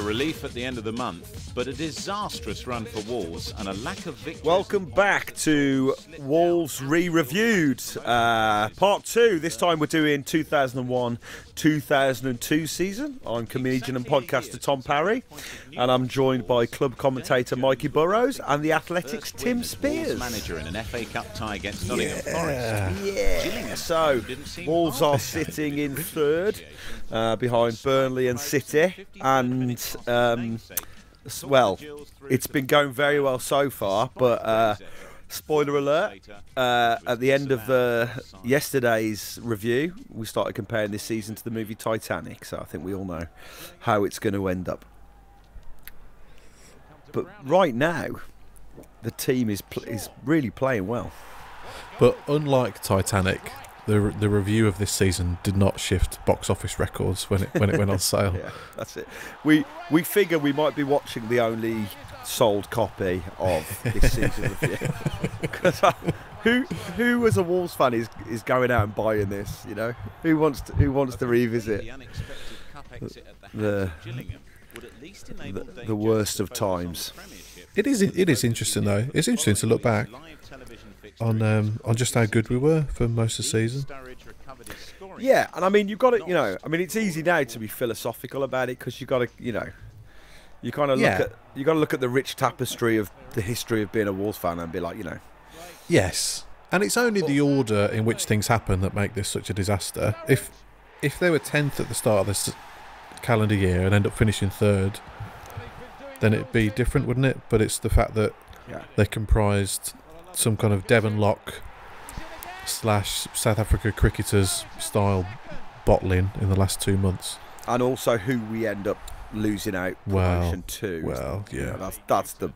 A relief at the end of the month, but a disastrous run for Wolves and a lack of victories. Welcome back to Wolves Re-Reviewed, part 2. This time we're doing 2001-2002 season. I'm comedian and podcaster Tom Parry, and I'm joined by club commentator Mikey Burrows and the Athletics' Tim Spiers. Manager in an FA Cup tie against Nottingham Forest. Yeah. So Wolves are sitting in third, behind Burnley and City, and well, it's been going very well so far, but spoiler alert, at the end of yesterday's review, we started comparing this season to the movie Titanic, so I think we all know how it's going to end up. But right now, the team is really playing well. But unlike Titanic, the review of this season did not shift box office records when it went on sale. Yeah, that's it. We figure we might be watching the only sold copy of this season review. Because who as a Wolves fan is going out and buying this? You know, who wants to revisit the worst of times? It is interesting though. It's interesting to look back on just how good we were for most of the season. Yeah, and I mean you've got to, you know, I mean it's easy now to be philosophical about it because you got to, you know, you kind of look at the rich tapestry of the history of being a Wolves fan and be like, you know. Yes, and it's only the order in which things happen that make this such a disaster. If they were 10th at the start of this calendar year and end up finishing 3rd, then it'd be different, wouldn't it? But it's the fact that they comprised some kind of Devon Lock / South Africa cricketers style bottling in the last 2 months, and also who we end up losing out promotion to. Well, yeah, you know, that's the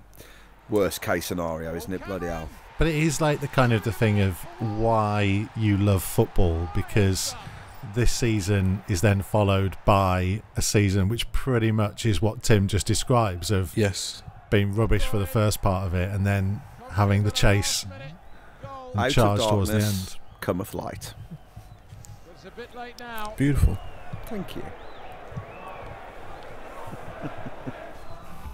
worst case scenario, isn't it? Bloody hell! But it is like the kind of the thing of why you love football, because this season is then followed by a season which pretty much is what Tim just describes, of being rubbish for the first part of it and then having the chase and out charge of towards the end. Cometh light. It's a bit late now. Beautiful. Thank you.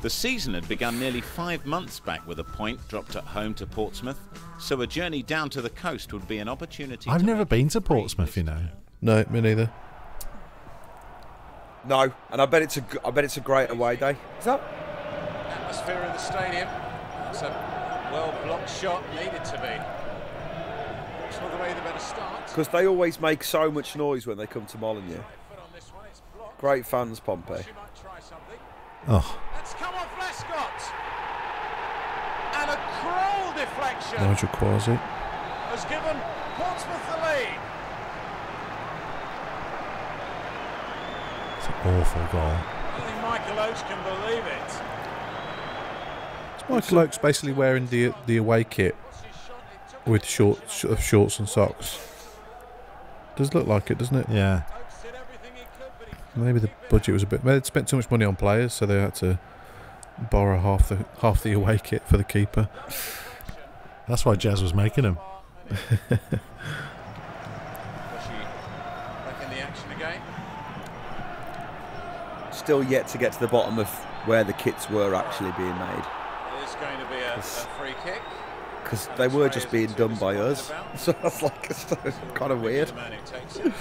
The season had begun nearly 5 months back with a point dropped at home to Portsmouth, so a journey down to the coast would be an opportunity. I've never been to Portsmouth, you know. No, me neither. No, and I bet it's a great away day. Is that Atmosphere in the stadium. It's a well-blocked shot, needed to be. Looks like the way they better start. because they always make so much noise when they come to Molineux. Great fans, Pompey. Oh. Let's come off Lescott. And a cruel deflection Nigel Quasi has given Portsmouth the lead. It's an awful goal. I think Michael Oates can believe it. It's Michael Oates basically wearing the away kit with shorts and socks. Does look like it, doesn't it? Yeah. Maybe the budget was a bit. They'd spent too much money on players, so they had to borrow half the away kit for the keeper. That's why Jazz was making them. Back in the action again. Still yet to get to the bottom of where the kits were actually being made. There's going to be a free kick. Because they were just being done by us. So that's like it's kind of weird. The man who takes it.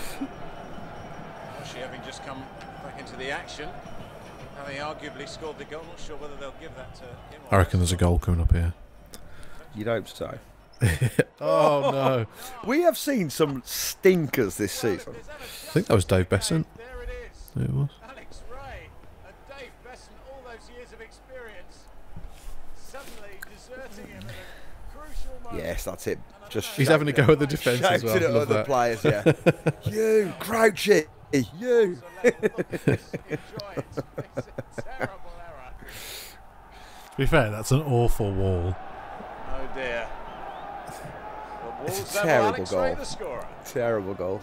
She having just come back into the action, having arguably scored the goal. Not sure whether they'll give that to him. I reckon there's a goal coming up here. You'd hope so. Oh no! We have seen some stinkers this season. I think that was Dave Besant. There it is. It was. Alex Ray and Dave Besant, all those years of experience, suddenly deserting him at a crucial moment. Yes, that's it. Just He's having a go at the defence as well. shouting at Love other that. players, yeah. You, Crouchy, you. To be fair, that's an awful wall. Oh dear. It's a terrible goal. The scorer. Terrible goal.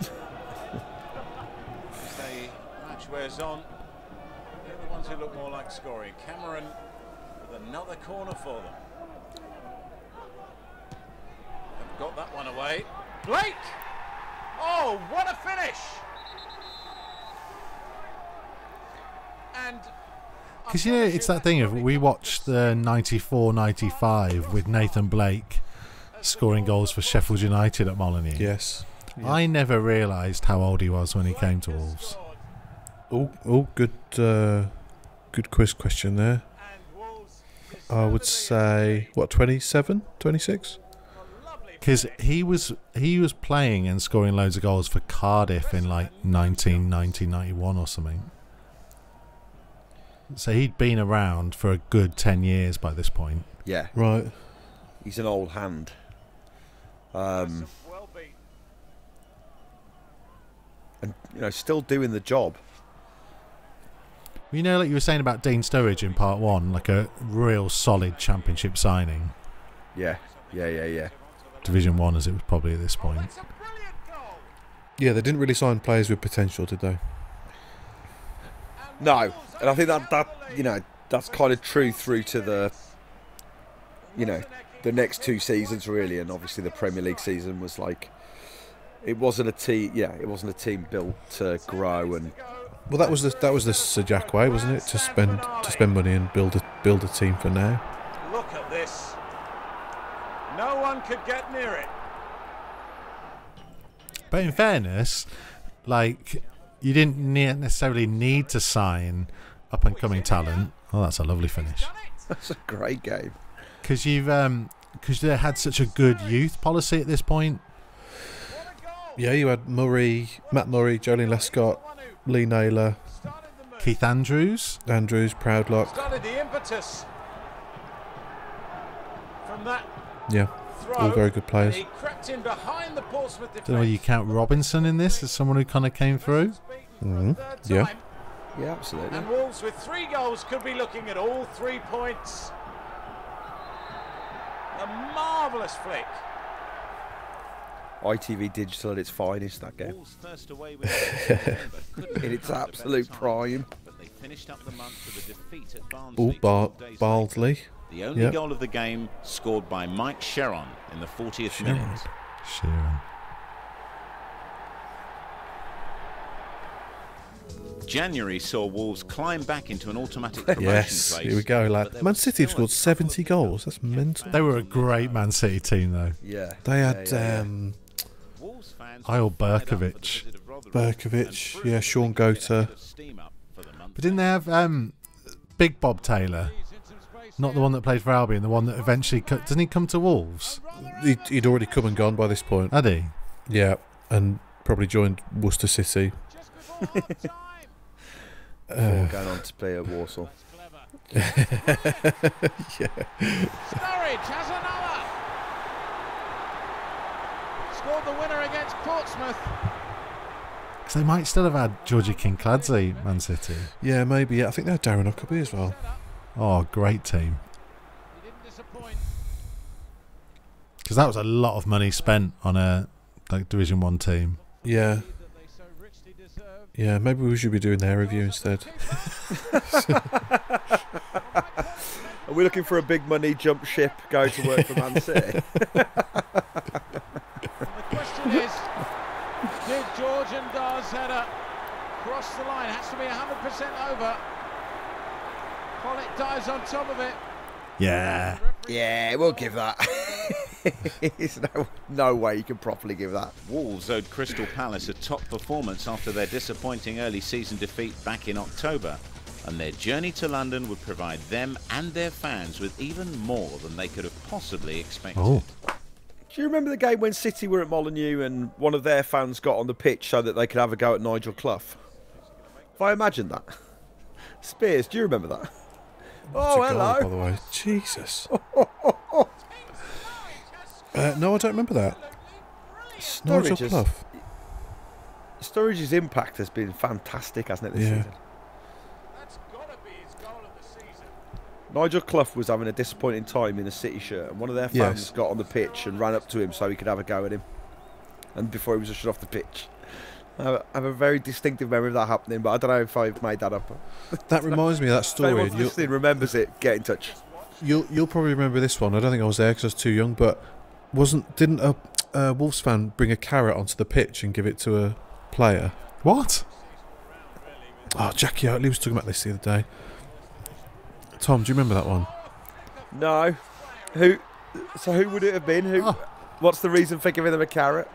As the match wears on, they're the ones who look more like scoring. Cameron with another corner for them. Haven't got that one away. Blake! Oh, what a finish! Because, you know, it's that thing of we watched the 94-95 with Nathan Blake scoring goals for Sheffield United at Molineux. Yes. Yeah. I never realised how old he was when he came to Wolves. Oh, good quiz question there. I would say, what, 27, 26? Because he was playing and scoring loads of goals for Cardiff in like 1990, 91 or something. So he'd been around for a good 10 years by this point. Yeah. Right. He's an old hand. And, you know, still doing the job. You know, like you were saying about Dean Sturridge in part one, like a real solid championship signing. Yeah. Division 1 as it was probably at this point. Yeah, they didn't really sign players with potential, did they? No, and I think that you know, that's kind of true through to the, you know, the next 2 seasons really, and obviously the Premier League season was like, it wasn't a team. Yeah, it wasn't a team built to grow and. Well, that was the Sir Jack way, wasn't it? To spend money and build a team for now. Look at this. No one could get near it. But in fairness, like, you didn't necessarily need to sign up and coming talent. Oh, that's a lovely finish. That's a great game. Because they had such a good youth policy at this point. Yeah, you had Matt Murray, Jolene Lescott, Lee Naylor, Keith Andrews, Proudlock. Started the impetus from that. Yeah, all very good players. He crept in behind the Portsmouth defense. Don't know whether you count Robinson in this as someone who kind of came through. Yeah. Yeah, absolutely. And Wolves with 3 goals could be looking at all 3 points. A marvellous flick. ITV Digital at its finest, that game. In its absolute prime. Baldley. The only goal of the game scored by Mike Sheron in the 40th minute. Sheron. January saw Wolves climb back into an automatic promotion Yes, place. here we go, lad. Man City have scored 70 goals. That's mental. They were a great Man City team, though. Yeah. They had Eyal Berkovic. Yeah, Sean Gota. But didn't they have Big Bob Taylor? Not the one that played for Albion, the one that eventually... Doesn't he come to Wolves? He'd already come and gone by this point. Had he? Yeah, and probably joined Worcester City. Before going on to play at Warsaw. Yeah. Sturridge has another. Scored the winner against Portsmouth. Because they might still have had Georgie Kinkladze, Man City. Yeah, maybe. Yeah. I think they had Darren Huckabee as well. Oh, great team. He didn't disappoint. Because that was a lot of money spent on a Division 1 team. Yeah. Yeah, maybe we should be doing their review instead. Are we looking for a big money jump ship, go to work for Man City? The question is, did George and Dar's header cross the line? Has to be 100% over. Pollock dives on top of it. Yeah. Yeah, we'll give that. There's no way you can properly give that. Wolves owed Crystal Palace a top performance after their disappointing early season defeat back in October, and their journey to London would provide them and their fans with even more than they could have possibly expected. Oh. Do you remember the game when City were at Molineux and one of their fans got on the pitch so that they could have a go at Nigel Clough? If I imagined that. Spiers, do you remember that? What a hello. goal, by the way. Jesus. No, I don't remember that. Nigel Clough. Sturridge's impact has been fantastic, hasn't it, this season? That's got to be his goal of the season. Nigel Clough was having a disappointing time in a City shirt, and one of their fans got on the pitch and ran up to him so he could have a go at him. And before he was ushered off the pitch. I have a very distinctive memory of that happening, but I don't know if I've made that up. That reminds me of that If anyone story. listening remembers it, get in touch. You'll probably remember this one. I don't think I was there because I was too young, but didn't a Wolves fan bring a carrot onto the pitch and give it to a player? What? Oh, Jackie Oatley was talking about this the other day. Tom, do you remember that one? No. Who? So who would it have been? Who? Oh. What's the reason for giving them a carrot?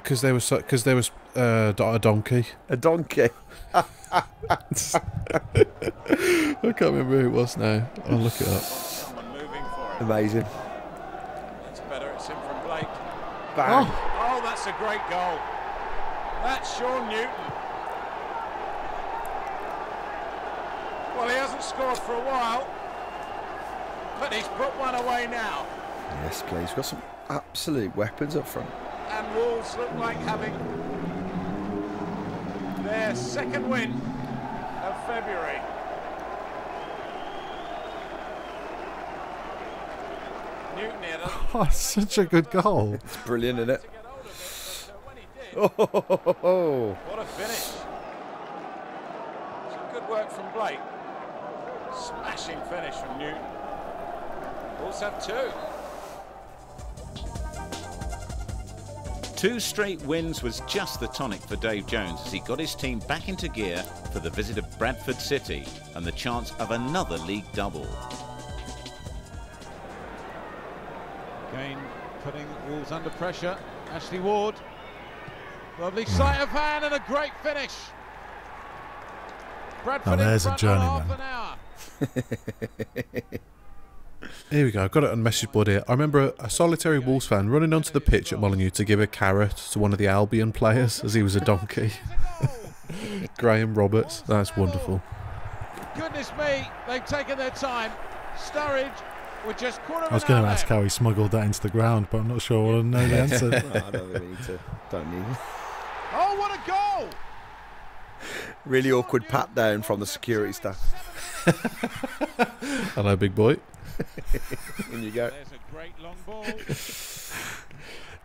Because there was a donkey. A donkey. I can't remember who it was now. I'll look it up. Someone moving for it. Amazing. It's better. It's in from Blake. Bang. Oh, that's a great goal. That's Sean Newton. Well, he hasn't scored for a while, but he's put one away now. Yes, please. We've got some absolute weapons up front. And Wolves look like having their second win of February. Newton here. Oh, such a good goal. It's brilliant, isn't it? Oh, Oh. what a finish. Some good work from Blake. Smashing finish from Newton. Wolves have two. 2 straight wins was just the tonic for Dave Jones as he got his team back into gear for the visit of Bradford City and the chance of another league double. Again, putting Wolves under pressure. Ashley Ward. Lovely sleight of hand and a great finish. Bradford in there's a front of journeyman. half an hour. Here we go. I've got it on the message board here. I remember a solitary Wolves fan running onto the pitch at Molineux to give a carrot to one of the Albion players as he was a donkey. Graham Roberts. That's wonderful. Goodness me, they've taken their time. Sturridge with just quarter of I was an going hour to ask left. how he smuggled that into the ground, but I'm not sure I want to know the answer. No, I don't think we need to. Don't need it. Oh, what a goal! Really awkward pat down from the security staff. Hello, big boy. In you go. There's a great long ball.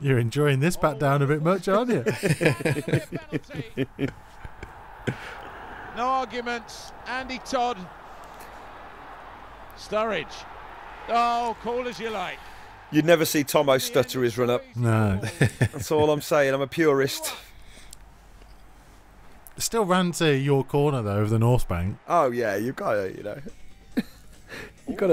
You're enjoying this back down a bit much, aren't you? Penalty. No arguments. Andy Todd. Sturridge. Oh, call as you like. You'd never see Tomo stutter his run up. No. That's all I'm saying. I'm a purist. Still ran to your corner, though, of the North Bank. Oh yeah, you've got to, you know. you got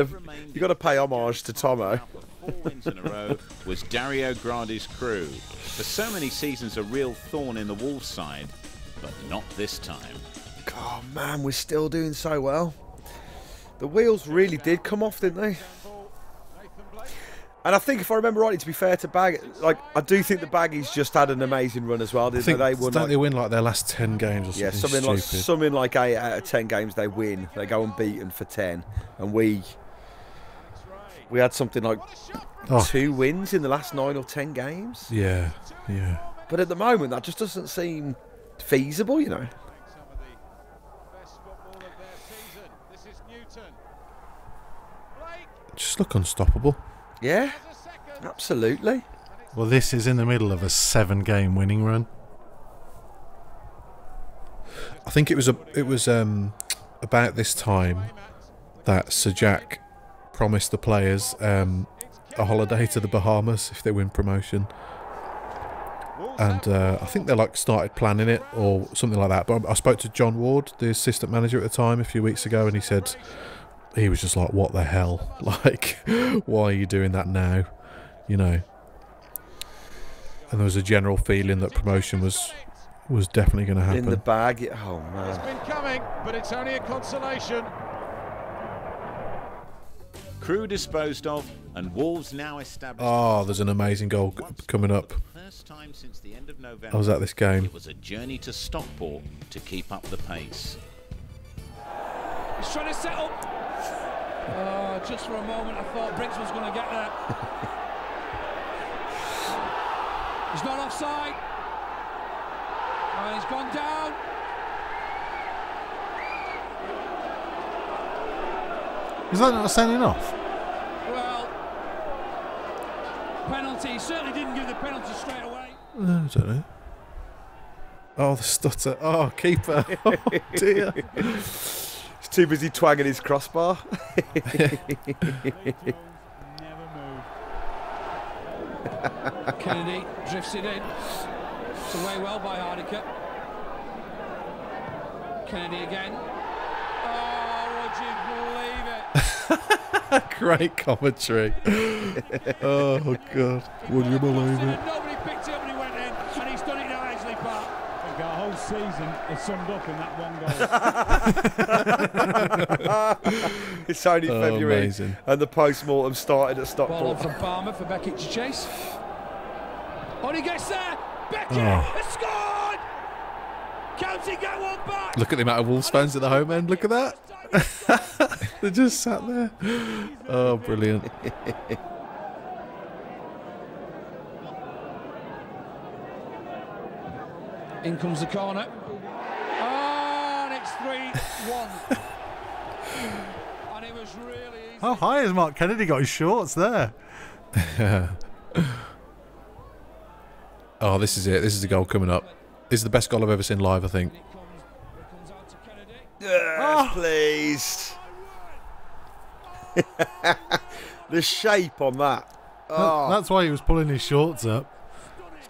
to pay homage to Tomo. 4 wins in a row was Dario Gradi's Crewe. For so many seasons a real thorn in the Wolves side, but not this time. Oh man, we're still doing so well. The wheels really did come off, didn't they? And I think, if I remember rightly, to be fair to Bag, like I do think the Baggies just had an amazing run as well. Didn't they? Won, Don't they win like their last 10 games or something? Yeah, something like 8 out of 10 games they win. They go unbeaten for 10, and we had something like 2 wins in the last 9 or 10 games. Yeah, yeah. But at the moment, that just doesn't seem feasible, you know. Just look unstoppable. Yeah, absolutely. Well, this is in the middle of a 7-game winning run. I think it was about this time that Sir Jack promised the players a holiday to the Bahamas if they win promotion. And I think they started planning it or something like that. But I spoke to John Ward, the assistant manager at the time, a few weeks ago, and he said he was just like, "What the hell? Like, why are you doing that now?" You know. And there was a general feeling that promotion was definitely going to happen. In the bag. Oh man. It's been coming, but it's only a consolation. Crewe disposed of, and Wolves now established. Oh, there's an amazing goal coming up. First time since the end of November. I was at this game. It was a journey to Stockport to keep up the pace. He's trying to set up. Just for a moment, I thought Briggs was going to get there. He's not offside. And he's gone down. Is that not sending off? Well, penalty. He certainly didn't give the penalty straight away. I don't know. Oh, the stutter. Oh, keeper. Oh, dear. He's too busy twanging his crossbar. Kennedy drifts it in. It's away well by Hardiker. Kennedy again. Oh, would you believe it? Great commentary. Oh, God. Would you believe it? Nobody picked it up and he went in, and he's done it now, Ainsley Park. I think our whole season is summed up in that one goal. It's only February, amazing. and the post-mortem started at Ball on Stockport. from Palmer for Beckett to chase. Oh, he gets there. Beckett has scored. County get one back. Look at the amount of Wolves fans at the home end. Look at that. They just sat there. Oh, brilliant. In comes the corner. Oh, and it's 3-1. And it was really easy. How high has Mark Kennedy got his shorts there? Oh, this is it. This is the goal coming up. This is the best goal I've ever seen live, I think. Comes out to Kennedy. Yes, please. The shape on that. Oh. That's why he was pulling his shorts up.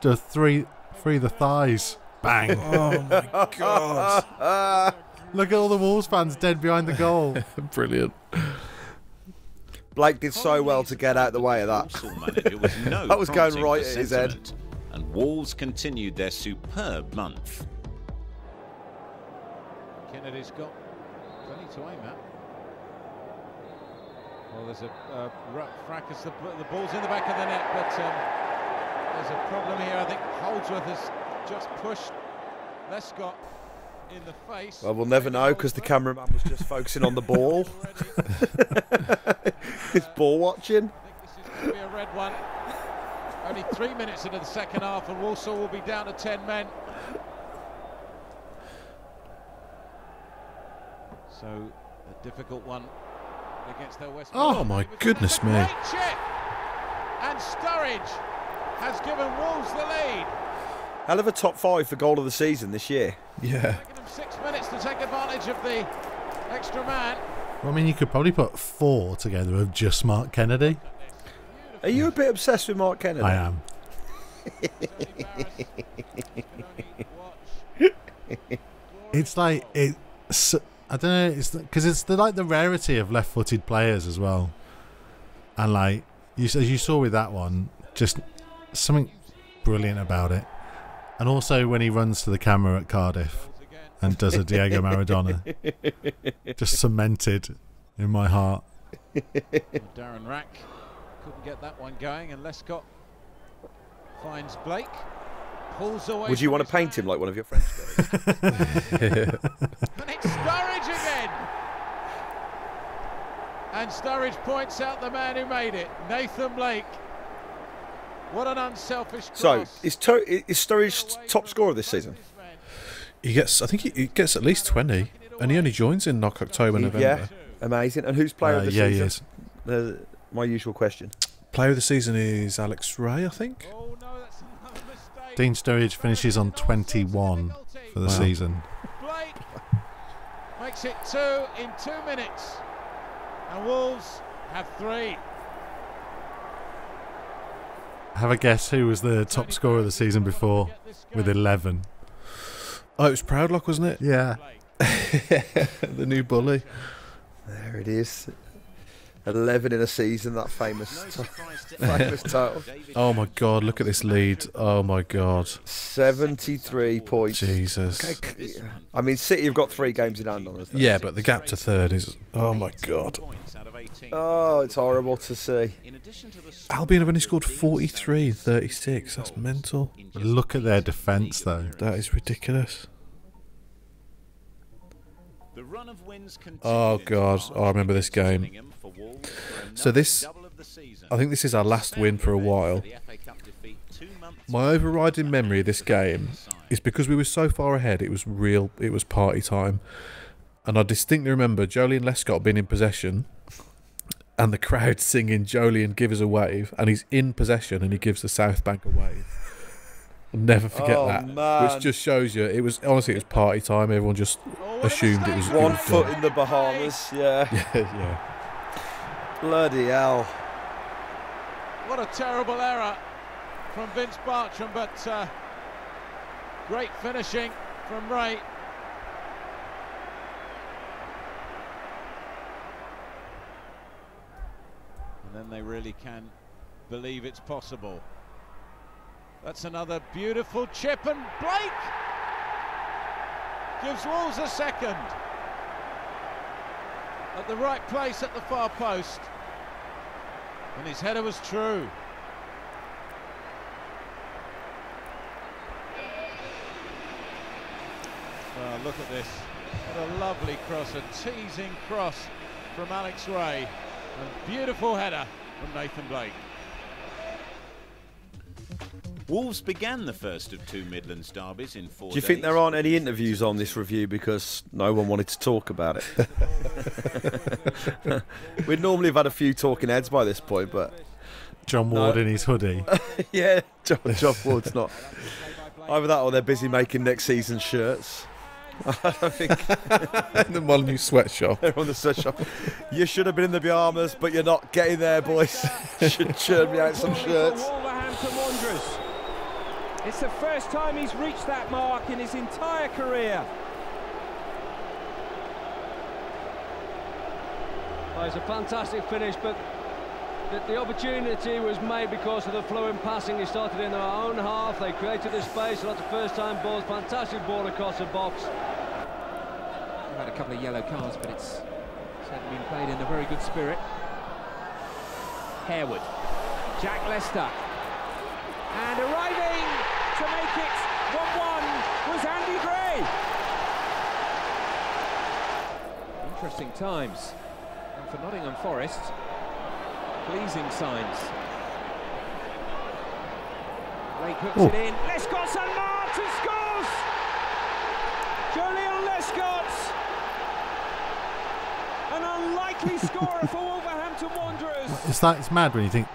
Just free the thighs. Bang. Oh, my God. Look at all the Wolves fans dead behind the goal. Brilliant. Blake did so well to get out the way of that. That was going right at his head. And Wolves continued their superb month. Kennedy's got plenty to aim at. Well, there's a fracas. The ball's in the back of the net, but there's a problem here. I think Holdsworth has just pushed Lescott in the face. Well, we'll never know because the cameraman was just focusing on the ball. He's ball watching. I think this is going to be a red one. Only 3 minutes into the second half, and Walsall will be down to 10 men. So, a difficult one against their West. Oh, my goodness me. Great check. And Sturridge has given Wolves the lead. Hell of a top 5 for goal of the season this year. Yeah. Taking them 6 minutes to take advantage of the extra man. Well, I mean, you could probably put 4 together of just Mark Kennedy. Are you a bit obsessed with Mark Kennedy? I am. It's like it's. I don't know. It's because it's like the rarity of left-footed players as well, and like as you saw with that one, just something brilliant about it. And also when he runs to the camera at Cardiff and does a Diego Maradona, just cemented in my heart. Darren Rack couldn't get that one going, and Lescott finds Blake, pulls away. Would you want to paint him like one of your French guys? And it's Sturridge again. And Sturridge points out the man who made it, Nathan Blake. What an unselfish cross. So, is Sturridge top scorer this season? He gets, I think he gets at least 20, and he only joins in October, November. Yeah, amazing. And who's player of the yeah, season? he is. My usual question. Player of the season is Alex Ray, I think. Oh, no, that's another mistake. Dean Sturridge finishes on 21 for the season. Blake makes it 2 in 2 minutes, and Wolves have 3. Have a guess who was the top scorer of the season before with 11? Oh, it was Proudlock, wasn't it? Yeah. The new bully. There it is. 11 in a season, that famous total. Oh my God, look at this lead. Oh my God. 73 points. Jesus. Okay. I mean, City have got 3 games in hand on us. Yeah, but the gap to third is... Oh my God. Oh, it's horrible to see. Albion have only scored 43 and 36. That's mental. Look at their defence, though. That is ridiculous. Oh God, oh, I remember this game. So this, I think this is our last win for a while. My overriding memory of this game is because we were so far ahead, it was party time. And I distinctly remember Jolie and Lescott being in possession and the crowd singing Jolien give us a wave, and he's in possession and he gives the South Bank a wave. I'll never forget that. Man. Which just shows you, it was party time. Everyone just assumed it was One foot in the Bahamas, yeah. Yeah. Bloody hell. What a terrible error from Vince Bartram, but great finishing from Ray. then they really can believe it's possible. That's another beautiful chip, and Blake gives Wolves a second. At the right place at the far post. And his header was true. Well, look at this. What a lovely cross, a teasing cross from Alex Ray. A beautiful header from Nathan Blake. Wolves began the first of 2 Midlands derbies in 4 days. Do you think there aren't any interviews on this review because no one wanted to talk about it? We'd normally have had a few talking heads by this point, but... John Ward in his hoodie. Yeah, John Ward's not. Either that or they're busy making next season's shirts. I think the Molyneux sweatshop. They're on the sweatshop. You should have been in the pyjamas, but you're not getting there, boys. Should churn me out some shirts. Wolverhampton Wanderers. It's the first time he's reached that mark in his entire career. Well, it's a fantastic finish, but the opportunity was made because of the fluent passing. He started in their own half, they created the space, a lot of first-time balls, fantastic ball across the box. We've had a couple of yellow cards, but it's certainly been played in a very good spirit. Harewood, Jack Lester, and arriving to make it 1-1 was Andy Gray. Interesting times, and for Nottingham Forest, pleasing signs. Blake hooks it in. Lescott's unmarked and scores! Julian Lescott! An unlikely scorer for Wolverhampton Wanderers. It's mad when you think.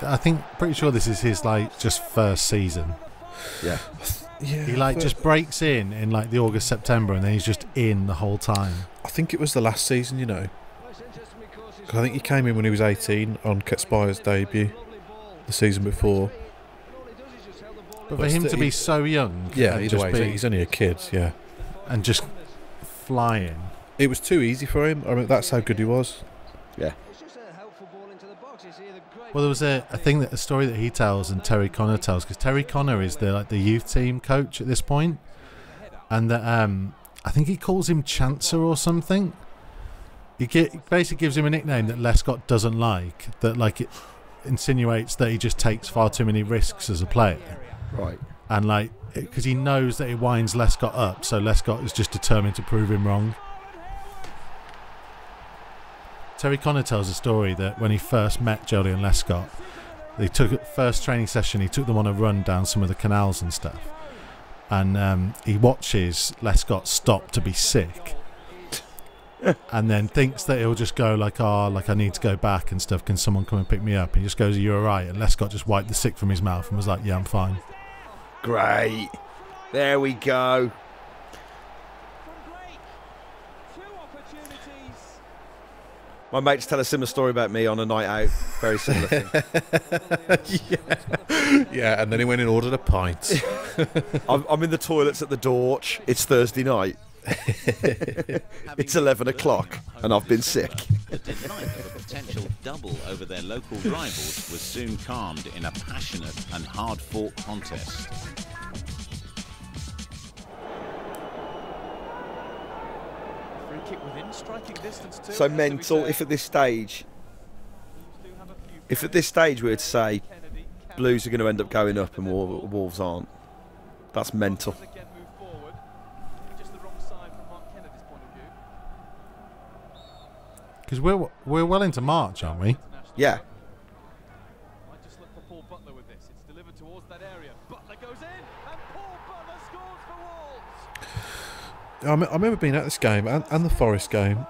Pretty sure this is his just first season. Yeah. He just breaks in like the August September, and then he's just in the whole time. I think it was the last season, you know. I think he came in when he was 18 on Spiers' debut the season before. But for him to be so young, yeah, he's only a kid, yeah, and just flying. It was too easy for him. I mean, that's how good he was. Yeah. Well, there was a story that he tells and Terry Connor tells, because Terry Connor is the youth team coach at this point, and I think he calls him Chancer or something. He basically gives him a nickname that Lescott doesn't like, that it insinuates that he just takes far too many risks as a player. Right. And because he knows that it winds Lescott up, so Lescott is just determined to prove him wrong. Terry Connor tells a story that when he first met Julian Lescott, first training session, he took them on a run down some of the canals and stuff. And he watches Lescott stop to be sick. And then thinks that he'll just go I need to go back and stuff. Can someone come and pick me up? And he just goes, "Are you all right?" And Lescott just wiped the sick from his mouth and was like, "Yeah, I'm fine." Great. There we go. My mates tell a similar story about me on a night out. Very similar thing. Yeah, and then he went and ordered a pint. I'm in the toilets at the Dorch. It's Thursday night. It's 11 o'clock and I've been sick. The delight of a potential double over their local rivals was soon calmed in a passionate and hard-fought contest. Free kick within striking distance too. So mental. If at this stage we were to say Blues are going to end up going up and Wolves aren't, that's mental. Because we're well into March, aren't we? Yeah. Might just look for Paul Butler with this. It's delivered towards that area. Butler goes in, and Paul Butler scores for Wolves. I remember being at this game and the Forest game,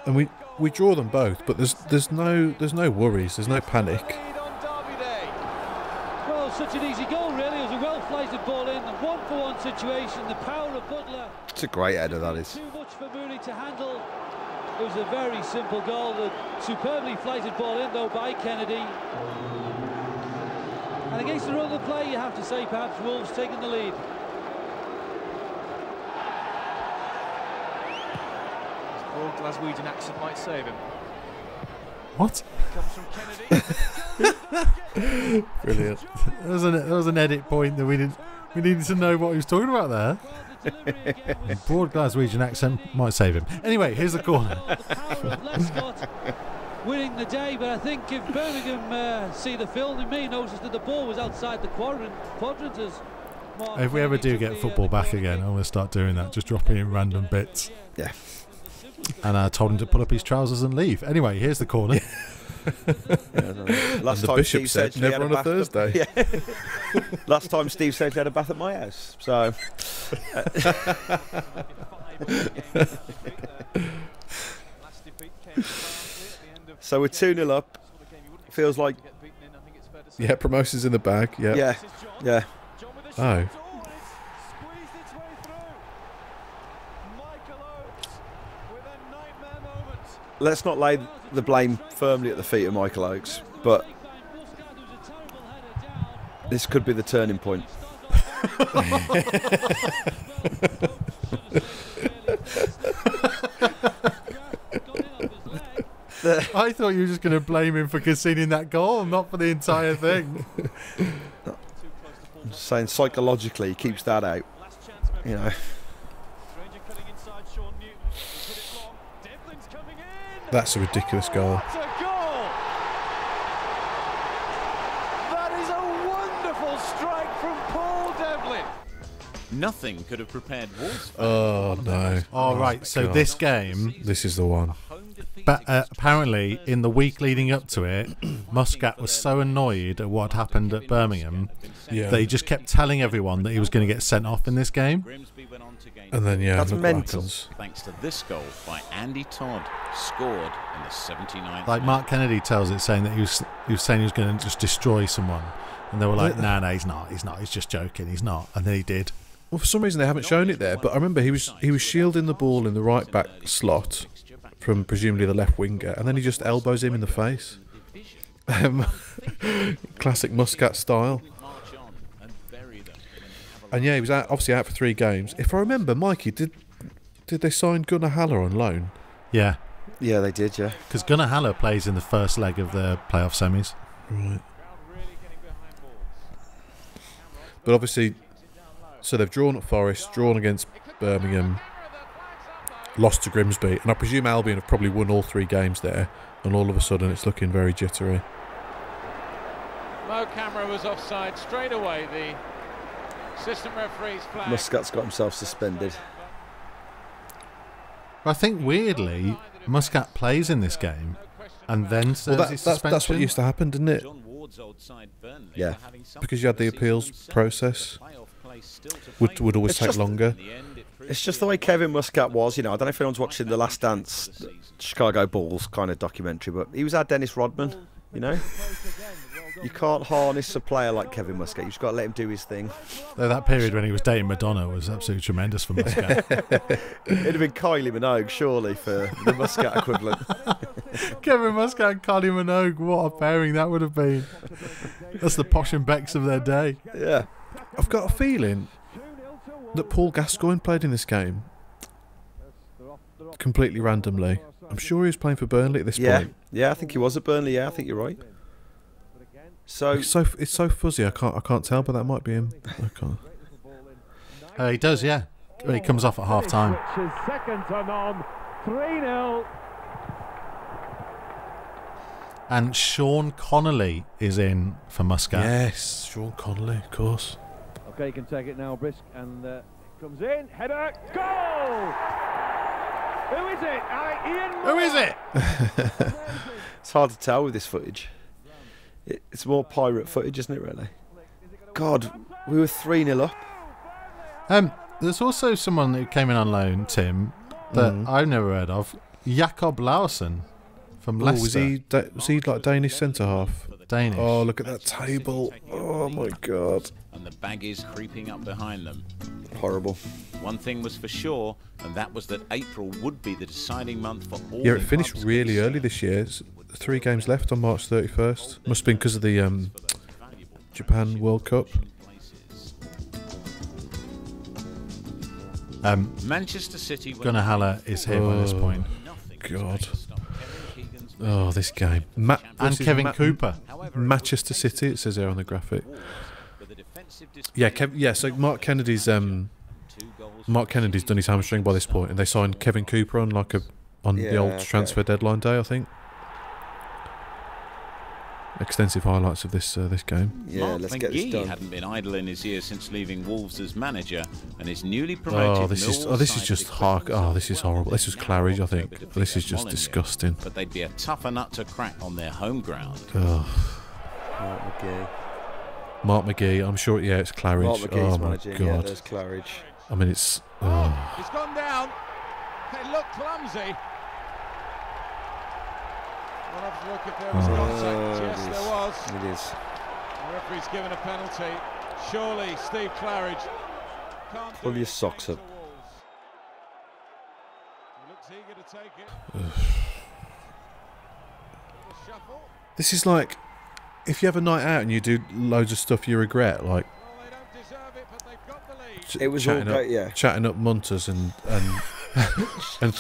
and we draw them both, but there's no worries, there's no panic. Well, such an easy goal, really. It was a well-flighted ball in, a one-for-one situation. The power of Butler. It's a great header, that is. Too much for Mooney to handle. It was a very simple goal, a superbly flighted ball in though by Kennedy. And against the run of the play, you have to say perhaps Wolves taking the lead. His broad Glaswegian accent might save him. What? Brilliant. There was an edit point that we needed to know what he was talking about there. Broad Glaswegian accent might save him. Anyway, here's the corner. Winning the day, but I think if Birmingham see the film, they may notice that the ball was outside the quadrant as if we ever do get football back again, I'm going to start doing that, just dropping in random bits. Yeah. And I told him to pull up his trousers and leave. Anyway, here's the corner. Last the time Bishop Steve said never on a Thursday. Yeah. Last time Steve said he had a bath at my house. So. So we're 2-0 up. Feels like. Yeah, promotion's in the bag. Yeah. Yeah. Oh. Let's not lay the blame firmly at the feet of Michael Oakes, but this could be the turning point. I thought you were just going to blame him for conceding that goal, not for the entire thing. I'm just saying psychologically he keeps that out, you know. That's a ridiculous goal. That is a wonderful strike from Paul Devlin. Nothing could have prepared Wolves. Oh no. All right, so God. this game, This is the one. but apparently in the week leading up to it, Muscat was so annoyed at what happened at Birmingham that he just kept telling everyone that he was going to get sent off in this game. And then That's look what mental. happens. Thanks to this goal by Andy Todd, scored in the 79th. Like Mark Kennedy tells it, saying that he was saying he was going to just destroy someone, and they were like, "No, he's not. He's just joking. He's not." And then he did. Well, for some reason they haven't shown it there, but I remember he was shielding the ball in the right back slot from presumably the left winger, and then he just elbows him in the face. Classic Muscat style. And yeah, he was obviously out for 3 games. If I remember, Mikey, did they sign Gunnar Haller on loan? Yeah, Yeah, they did, yeah. because Gunnar Haller plays in the first leg of the playoff semis. Right. But obviously, so they've drawn at Forest, drawn against Birmingham, lost to Grimsby, and I presume Albion have probably won all 3 games there, and all of a sudden it's looking very jittery. Mo Camera was offside straight away. The assistant referee's flag. Muscat's got himself suspended. I think weirdly, Muscat plays in this game and then serves his suspension. That's what used to happen, didn't it? Yeah. Because you had the appeals process, would always take longer. It's just the way Kevin Muscat was, you know. I don't know if anyone's watching The Last Dance, the Chicago Bulls kind of documentary, but he was our Dennis Rodman, you know. You can't harness a player like Kevin Muscat. You've just got to let him do his thing. Though that period when he was dating Madonna was absolutely tremendous for Muscat. It'd have been Kylie Minogue, surely, for the Muscat equivalent. Kevin Muscat and Kylie Minogue, what a pairing that would have been. That's the Posh and Becks of their day. Yeah. I've got a feeling that Paul Gascoigne played in this game completely randomly. I'm sure he was playing for Burnley at this point. Yeah, I think he was at Burnley. Yeah, I think you're right. So It's so fuzzy. I can't tell, but that might be him. I can't. He does, yeah. He comes off at half time. Second to none, 3-0. And Sean Connolly is in for Muscat. Yes, Sean Connolly, of course. Okay, you can take it now, Brisk, and comes in, header, goal! Who is it? Ian Moore. Who is it? it's hard to tell with this footage. It's more pirate footage, isn't it, really? God, we were 3-0 up. There's also someone who came in on loan, Tim, that I've never heard of. Jakob Laursen from Leicester. Was he like Danish centre half? Danish. Oh, look at that table. Oh my God. And the baggies creeping up behind them. Horrible. One thing was for sure, and that was that April would be the deciding month for all. Yeah, it finished really early this year. 3 games left on March 31st. Must have been because of the Japan World Cup. Manchester City. Gunnar Haller is here by this point. God. Oh, this game. And Kevin Cooper. Manchester City, it says there on the graphic. Yeah, so Mark Kennedy's done his hamstring by this point, and they signed Kevin Cooper on the old transfer deadline day, I think. Extensive highlights of this game. Yeah, Mark let's McGee get this done. Hadn't been idle in his years since leaving Wolves as manager, and his newly promoted. This is just this is horrible. This was Claridge, I think. This is just disgusting. But they'd be a tougher nut to crack on their home ground. Mark McGee. I'm sure. Yeah, it's Claridge. Mark McGee's managing. God. Yeah, there's Claridge. I mean, it's. He's gone down. They look clumsy. We'll have to look if there was contact. Yes, there was. It is. The referee's given a penalty. Surely Steve Claridge can't pull your socks up. He looks eager to take it. This is like if you have a night out and you do loads of stuff you regret, like. Well, they don't deserve it, but they've got the lead. It was all great, yeah. Chatting up munters and and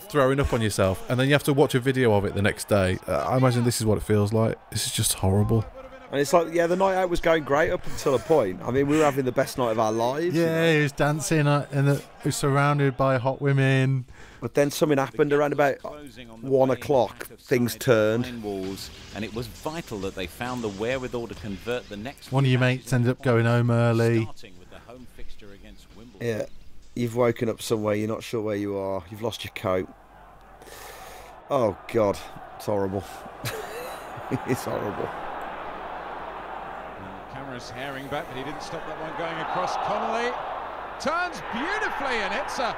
throwing up on yourself, and then you have to watch a video of it the next day. I imagine this is what it feels like. This is just horrible. And it's like, yeah, the night out was going great up until a point. I mean, we were having the best night of our lives. Yeah, he was dancing and he was surrounded by hot women. But then something happened around about 1 o'clock. Things turned. And it was vital that they found the wherewithal to convert the next. One of your mates ended up going home early. Yeah. You've woken up somewhere, you're not sure where you are, you've lost your coat. Oh, God, it's horrible. It's horrible. Camera's herring back, but he didn't stop that one going across. Connolly turns beautifully, and it's a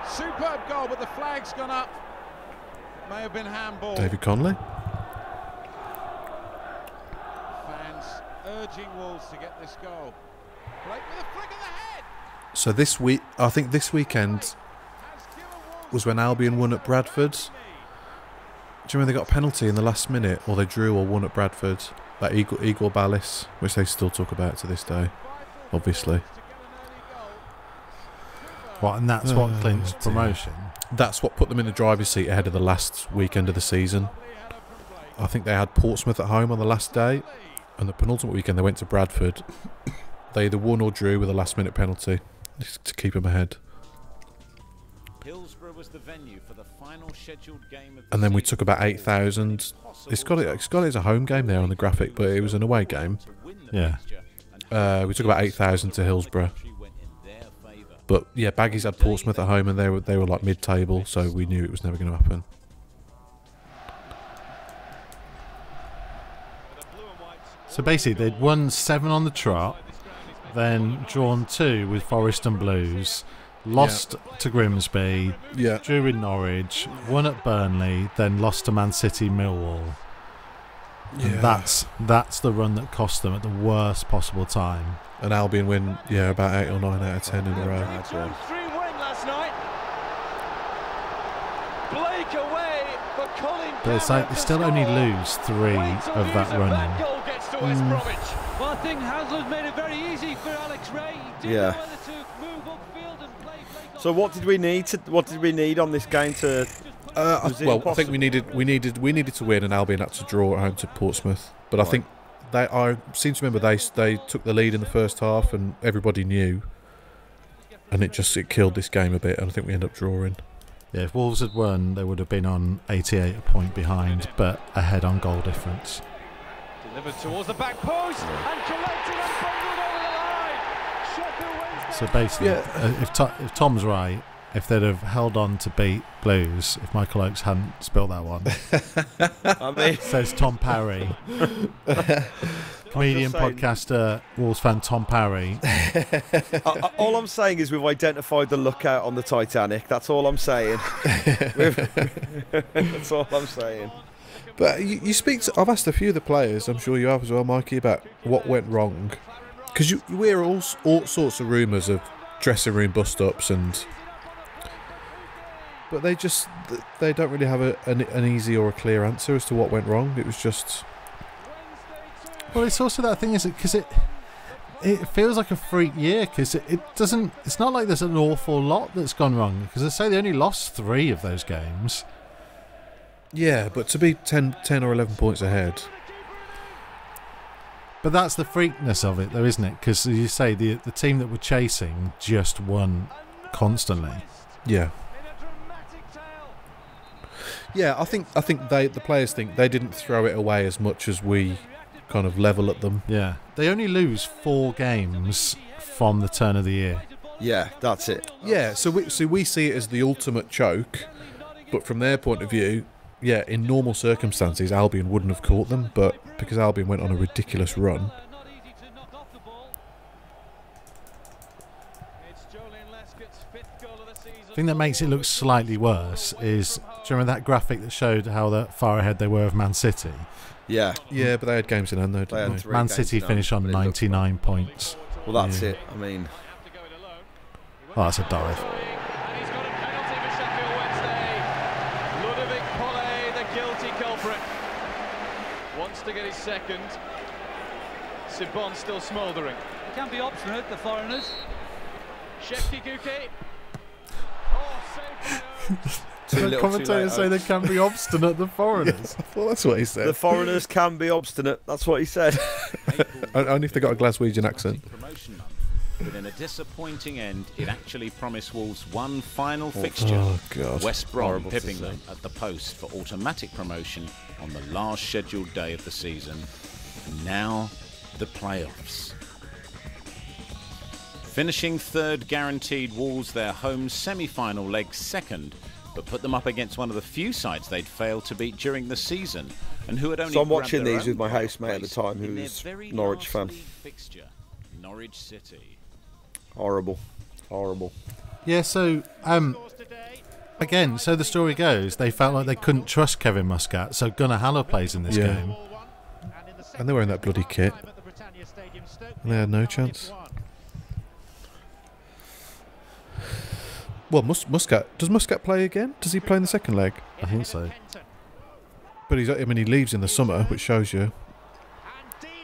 superb goal, but the flag's gone up. It may have been handball. David Connolly. Fans urging Wolves to get this goal. Blake with a flick of the head. So this week, I think this weekend was when Albion won at Bradford. Do you remember they got a penalty in the last minute, or they drew or won at Bradford? That Igor Ballis, which they still talk about to this day, obviously. What, and that's what clinched promotion? That's what put them in the driver's seat ahead of the last weekend of the season. I think they had Portsmouth at home on the last day, and the penultimate weekend they went to Bradford. They either won or drew with a last-minute penalty to keep them ahead. Hillsborough was the venue for the final scheduled game of the and then we took about 8,000. It's got it as a home game there on the graphic, but it was an away game. Yeah. We took about 8,000 to Hillsborough. But yeah, Baggies had Portsmouth at home, and they were like mid-table, so we knew it was never going to happen. So basically, they'd won 7 on the trot, then drawn 2 with Forest and Blues, lost to Grimsby, drew in Norwich, won at Burnley, then lost to Man City, Millwall. And that's the run that cost them at the worst possible time. And Albion win, about 8 or 9 out of 10 in a row. 3-win last night. Blake away for Colin. But it's like they still only lose 3 of that running. Well, I think Hasler's made it very easy for Alex Ray. He didn't know whether to move upfield and play. So what did we need on this game to? I think we needed to win, and Albion had to draw at home to Portsmouth. But I think I seem to remember they took the lead in the first half, and everybody knew, and it killed this game a bit. And I think we ended up drawing. Yeah, if Wolves had won, they would have been on 88, a point behind, but ahead on goal difference. Delivered towards the back post and collected and bundled over the line. Sheffield wins. So basically, if Tom's right, if they'd have held on to beat Blues, if Michael Oakes hadn't spilt that one. I mean, says Tom Parry, comedian, podcaster, Wolves fan Tom Parry. All I'm saying is we've identified the lookout on the Titanic. That's all I'm saying. That's all I'm saying. But you speak to... I've asked a few of the players, I'm sure you have as well, Mikey, about what went wrong. Because you hear all sorts of rumours of dressing room bust-ups and... But they don't really have an easy or a clear answer as to what went wrong. It was just... Well, it's also that thing, is it? Because it feels like a freak year, because it doesn't... It's not like there's an awful lot that's gone wrong. Because I say they only lost 3 of those games. Yeah, but to be 10 or 11 points ahead. But that's the freakness of it, though, isn't it? Because, as you say, the team that were chasing just won constantly. Yeah. Yeah, I think the players think they didn't throw it away as much as we kind of level at them. Yeah. They only lose 4 games from the turn of the year. Yeah, that's it. Yeah, so we see it as the ultimate choke, but from their point of view, yeah, in normal circumstances, Albion wouldn't have caught them, but because Albion went on a ridiculous run. The thing that makes it look slightly worse is, do you remember that graphic that showed how far ahead they were of Man City? Yeah. Yeah, but they had games in hand, though, didn't they? Man City finished on 99 points. Well, that's it. I mean... Oh, that's a dive. And he's got a penalty for Sheffield Wednesday. Ludovic Polet, the guilty culprit, wants to get his second. Sibon still smouldering. It can be obstinate, the foreigners. Shefty Guke. Oh, saved by The commentators say they can be obstinate, the foreigners. I thought that's what he said. The foreigners can be obstinate. That's what he said. Only if they got a Glaswegian accent. But in a disappointing end, it actually promised Wolves one final fixture. Oh, God. West Brom Horrible to pipping see. them at the post for automatic promotion on the last scheduled day of the season. And now, the playoffs. Finishing third guaranteed Wolves their home semi-final leg second, but put them up against one of the few sides they'd failed to beat during the season, and who had only So I'm grabbed watching their these own with my playoff housemate at the place time, in their who's very Norwich last fan. league fixture, Norwich City. Horrible. Horrible. Yeah, so, again, so the story goes, they felt like they couldn't trust Kevin Muscat, so Gunnar Haller plays in this game. And they were in that bloody kit. And they had no chance. Well, Muscat... Does Muscat play again? Does he play in the second leg? I think so. But he leaves in the summer, which shows you.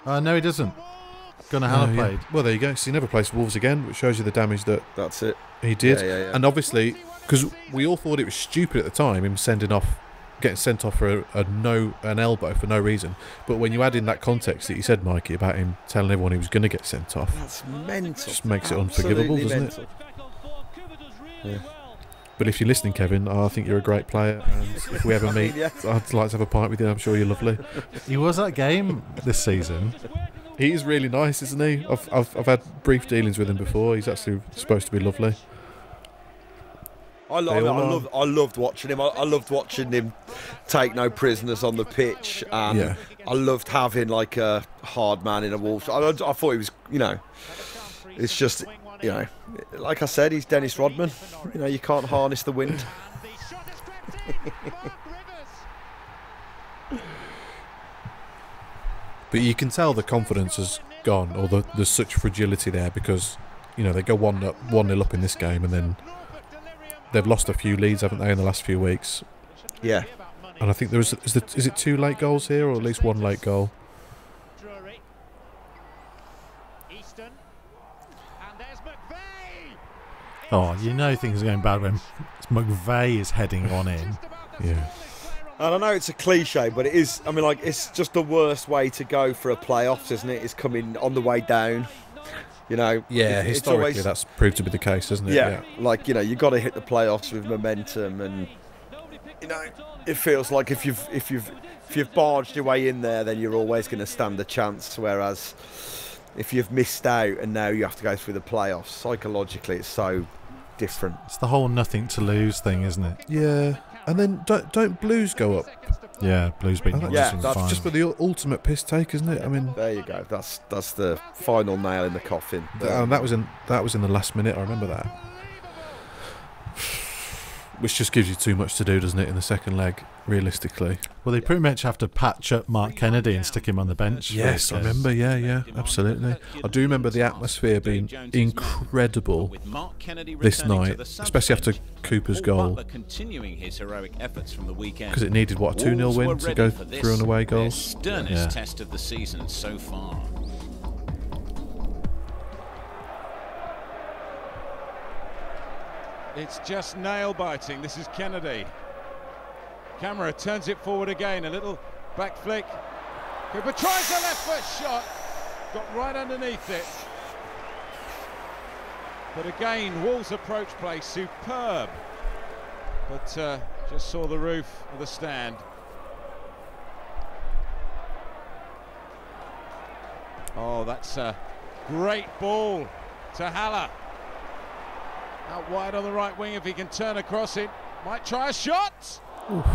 No, he doesn't. Gunnar Haller played. Well, there you go. So he never plays for Wolves again, which shows you the damage that That's it. he did. Yeah. And obviously, because we all thought it was stupid at the time, him getting sent off for an elbow for no reason. But when you add in that context that you said, Mikey, about him telling everyone he was going to get sent off, That's mental. just makes it unforgivable, Absolutely doesn't mental. it? Yeah. But if you're listening, Kevin, I think you're a great player, and if we ever meet, Yeah. I'd like to have a pint with you. I'm sure you're lovely. He was at a game this season. He's really nice, isn't he? I've had brief dealings with him before. He's actually supposed to be lovely. I loved watching him. I loved watching him take no prisoners on the pitch. And Yeah. I loved having like a hard man in a Wolves. I thought he was, it's just, like I said, he's Dennis Rodman. You can't harness the wind. But you can tell the confidence has gone, or there's such fragility there because, they go 1-0 up in this game, and then they've lost a few leads, haven't they, in the last few weeks? Yeah. And I think is it 2 late goals here, or at least 1 late goal? Oh, things are going bad when McVeigh is heading on in. Yeah. And I know it's a cliche, but it is. It's just the worst way to go for a playoffs, isn't it? Is coming on the way down. Yeah, historically that's proved to be the case, isn't it? Yeah. You've got to hit the playoffs with momentum, and it feels like if you've barged your way in there, then you're always going to stand a chance. Whereas if you've missed out and now you have to go through the playoffs, psychologically it's so different. It's the whole nothing to lose thing, isn't it? Yeah. And then don't Blues go up? Yeah, Blues beat Norwich in the that's final. just for the ultimate piss take, isn't it? There you go. That's the final nail in the coffin. And that was in the last minute. I remember that. Which just gives you too much to do, doesn't it, in the second leg, realistically? Well, they pretty much have to patch up Mark Kennedy and stick him on the bench. Yes, I remember. Yeah, absolutely. I do remember the atmosphere being incredible this night, especially after Cooper's goal, because it needed, a 2-0 win to go through on away goals? Sternest test of the season so far. It's just nail-biting. This is Kennedy. Camera turns it forward again, a little back flick. Cooper tries a left foot shot, got right underneath it. But again, Wolves' approach play superb. But just saw the roof of the stand. Oh, that's a great ball to Haller. Out wide on the right wing, if he can turn across it. Might try a shot. Oof.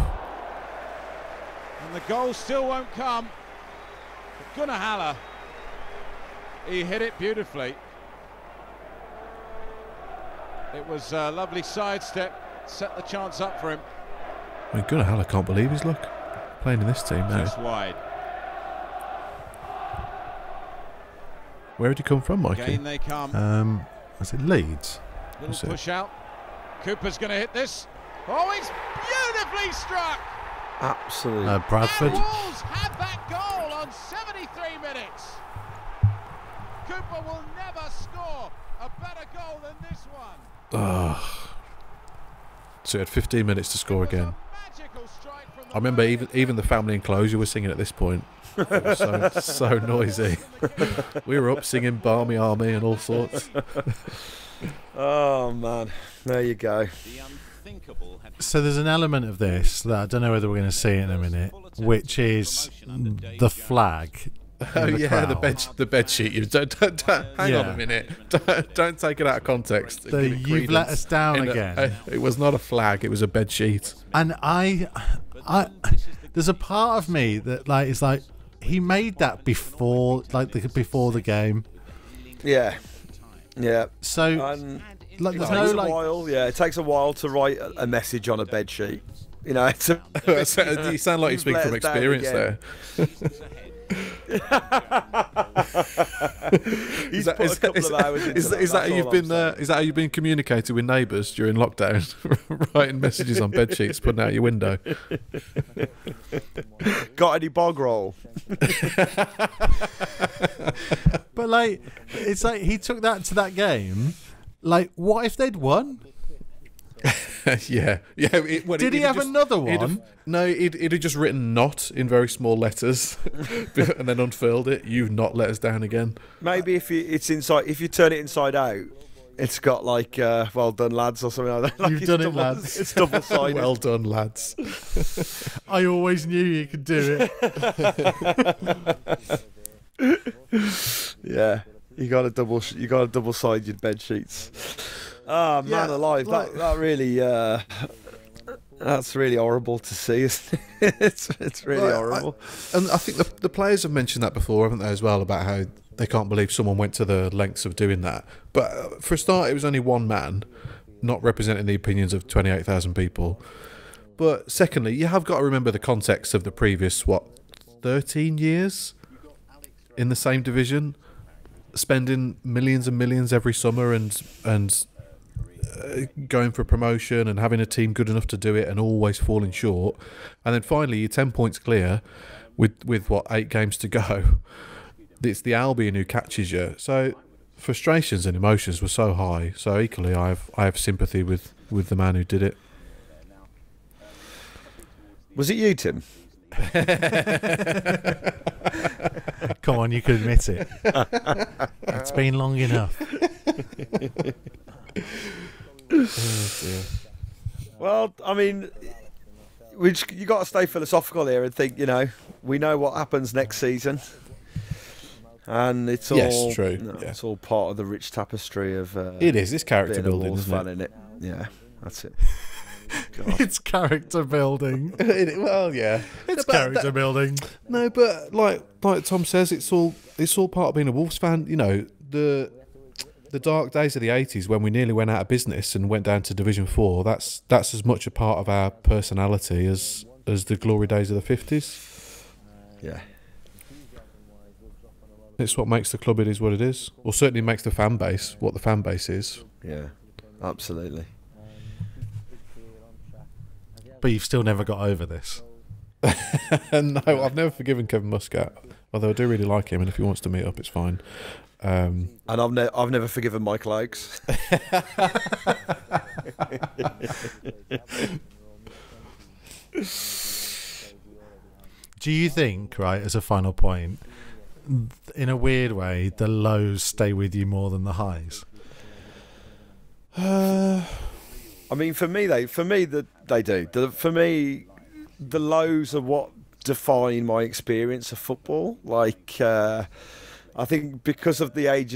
And the goal still won't come. But Gunnar Haller, he hit it beautifully. It was a lovely sidestep, set the chance up for him. I mean, Gunnar Haller can't believe his luck playing in this team now. Just wide. Where did he come from, Mikey? Again they come. Was it Leeds? Little push out. Cooper's going to hit this. Oh, it's beautifully struck. Absolutely. Bradford. And Wolves have that goal on 73 minutes. Cooper will never score a better goal than this one. Oh. So he had 15 minutes to score again. I remember even the family enclosure was singing at this point. It was so noisy. We were up singing Barmy Army and all sorts. Oh man, there you go. So there's an element of this that I don't know whether we're going to see in a minute, which is the flag. Oh yeah, the bed sheet. You don't hang on a minute. Don't take it out of context. You've let us down again. It was not a flag. It was a bed sheet. And I there's a part of me that is like he made that before the game. Yeah. So there's no while. Yeah, it takes a while to write a message on a bed sheet. You know, you sound like you speak from experience there. Is that how you've been communicating with neighbours during lockdown? Writing messages on bed sheets, putting out your window. Got any bog roll? But it's like he took that to that game. What if they'd won? Yeah. Did he have another one? He'd have just written "not" in very small letters, and then unfurled it. You've not let us down again. Maybe if you turn it inside out, it's got "well done, lads" or something like that. You've done it, lads. It's double-sided. Well done, lads. I always knew you could do it. Yeah, you got a double-sided bed sheets. Oh man, alive! That really, that's really horrible to see. Isn't it? It's really horrible. And I think the players have mentioned that before, haven't they, as well, about how they can't believe someone went to the lengths of doing that. But for a start, it was only one man, not representing the opinions of 28,000 people. But secondly, you have got to remember the context of the previous 13 years in the same division, spending millions and millions every summer and going for promotion and having a team good enough to do it and always falling short, and then finally you're 10 points clear with 8 games to go. It's the Albion who catches you. So frustrations and emotions were so high. So equally, I have sympathy with the man who did it. Was it you, Tim? Come on, you can admit it. It's been long enough. Oh dear. Well, I mean, you got to stay philosophical here and think. We know what happens next season, and it's all true. It's all part of the rich tapestry of. It is. It's character building, isn't it? Yeah, that's it. It's character building. Well, yeah, it's character building. No, but like Tom says, it's all part of being a Wolves fan. The dark days of the 80s when we nearly went out of business and went down to Division 4, that's as much a part of our personality as the glory days of the 50s. Yeah. It's what makes the club it is what it is. Or certainly makes the fan base what the fan base is. Yeah, absolutely. But you've still never got over this. No, I've never forgiven Kevin Muscat. Although I do really like him, and if he wants to meet up, it's fine. And I've never forgiven Michael Oakes. Do you think, right, as a final point, in a weird way, the lows stay with you more than the highs? I mean, for me, they do. For me, the lows are what define my experience of football. Like, I think because of the age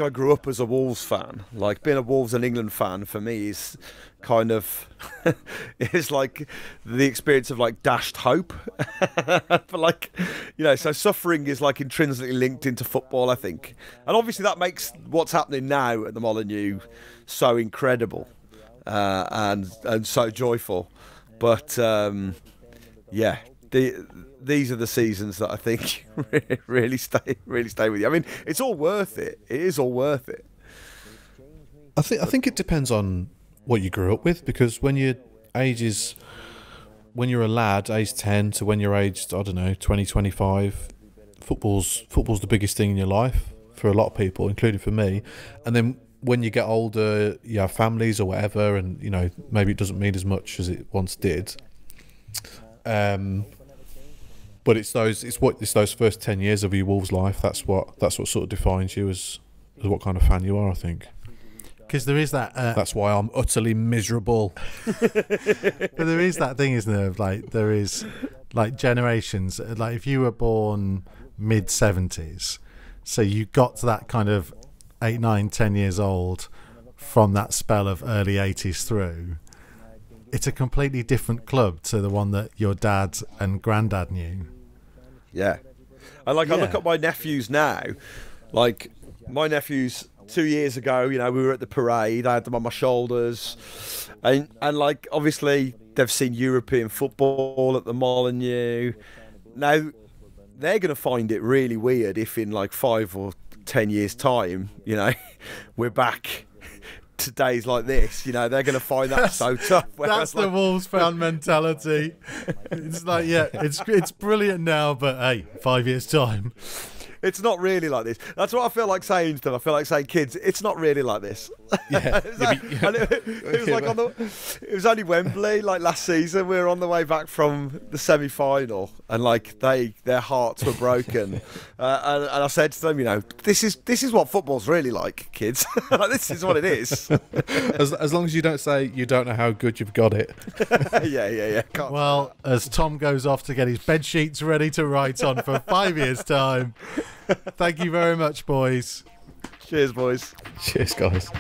I grew up as a Wolves fan, like being a Wolves and England fan for me is kind of it's like the experience of like dashed hope. But like, so suffering is like intrinsically linked into football, I think, and obviously that makes what's happening now at the Molineux so incredible and so joyful. But yeah, these are the seasons that I think really stay with you. I mean, it's all worth it. It is all worth it. I think it depends on what you grew up with, because when you're a lad, age 10 to when you're aged, I don't know, 20, 25, football's the biggest thing in your life for a lot of people, including for me. And then when you get older, you have families or whatever, and maybe it doesn't mean as much as it once did. But it's those first 10 years of your Wolves life. That's what sort of defines you as what kind of fan you are, I think. Because there is that. That's why I'm utterly miserable. But there is that thing, isn't there? Of like, there is like generations. Like if you were born mid-70s, so you got to that kind of 8, 9, 10 years old from that spell of early 80s through. It's a completely different club to the one that your dad and granddad knew. Yeah. And like, I look at my nephews now, like my nephews 2 years ago, we were at the parade, I had them on my shoulders, and like, obviously they've seen European football at the Molineux. Now, they're going to find it really weird if in like 5 or 10 years time, we're back to days like this. They're going to find that so tough. That's the Wolves fan mentality. It's like, yeah, it's brilliant now, but hey, 5 years time. It's not really like this. That's what I feel like saying to them. I feel like saying, kids, it's not really like this. Yeah. It was only Wembley, like last season. We were on the way back from the semi-final, and like their hearts were broken. And I said to them, this is what football's really like, kids. Like, this is what it is. As long as you don't say you don't know how good you've got it. Yeah. Well, as Tom goes off to get his bed sheets ready to write on for 5 years' time. Thank you very much, boys. Cheers, boys. Cheers, guys.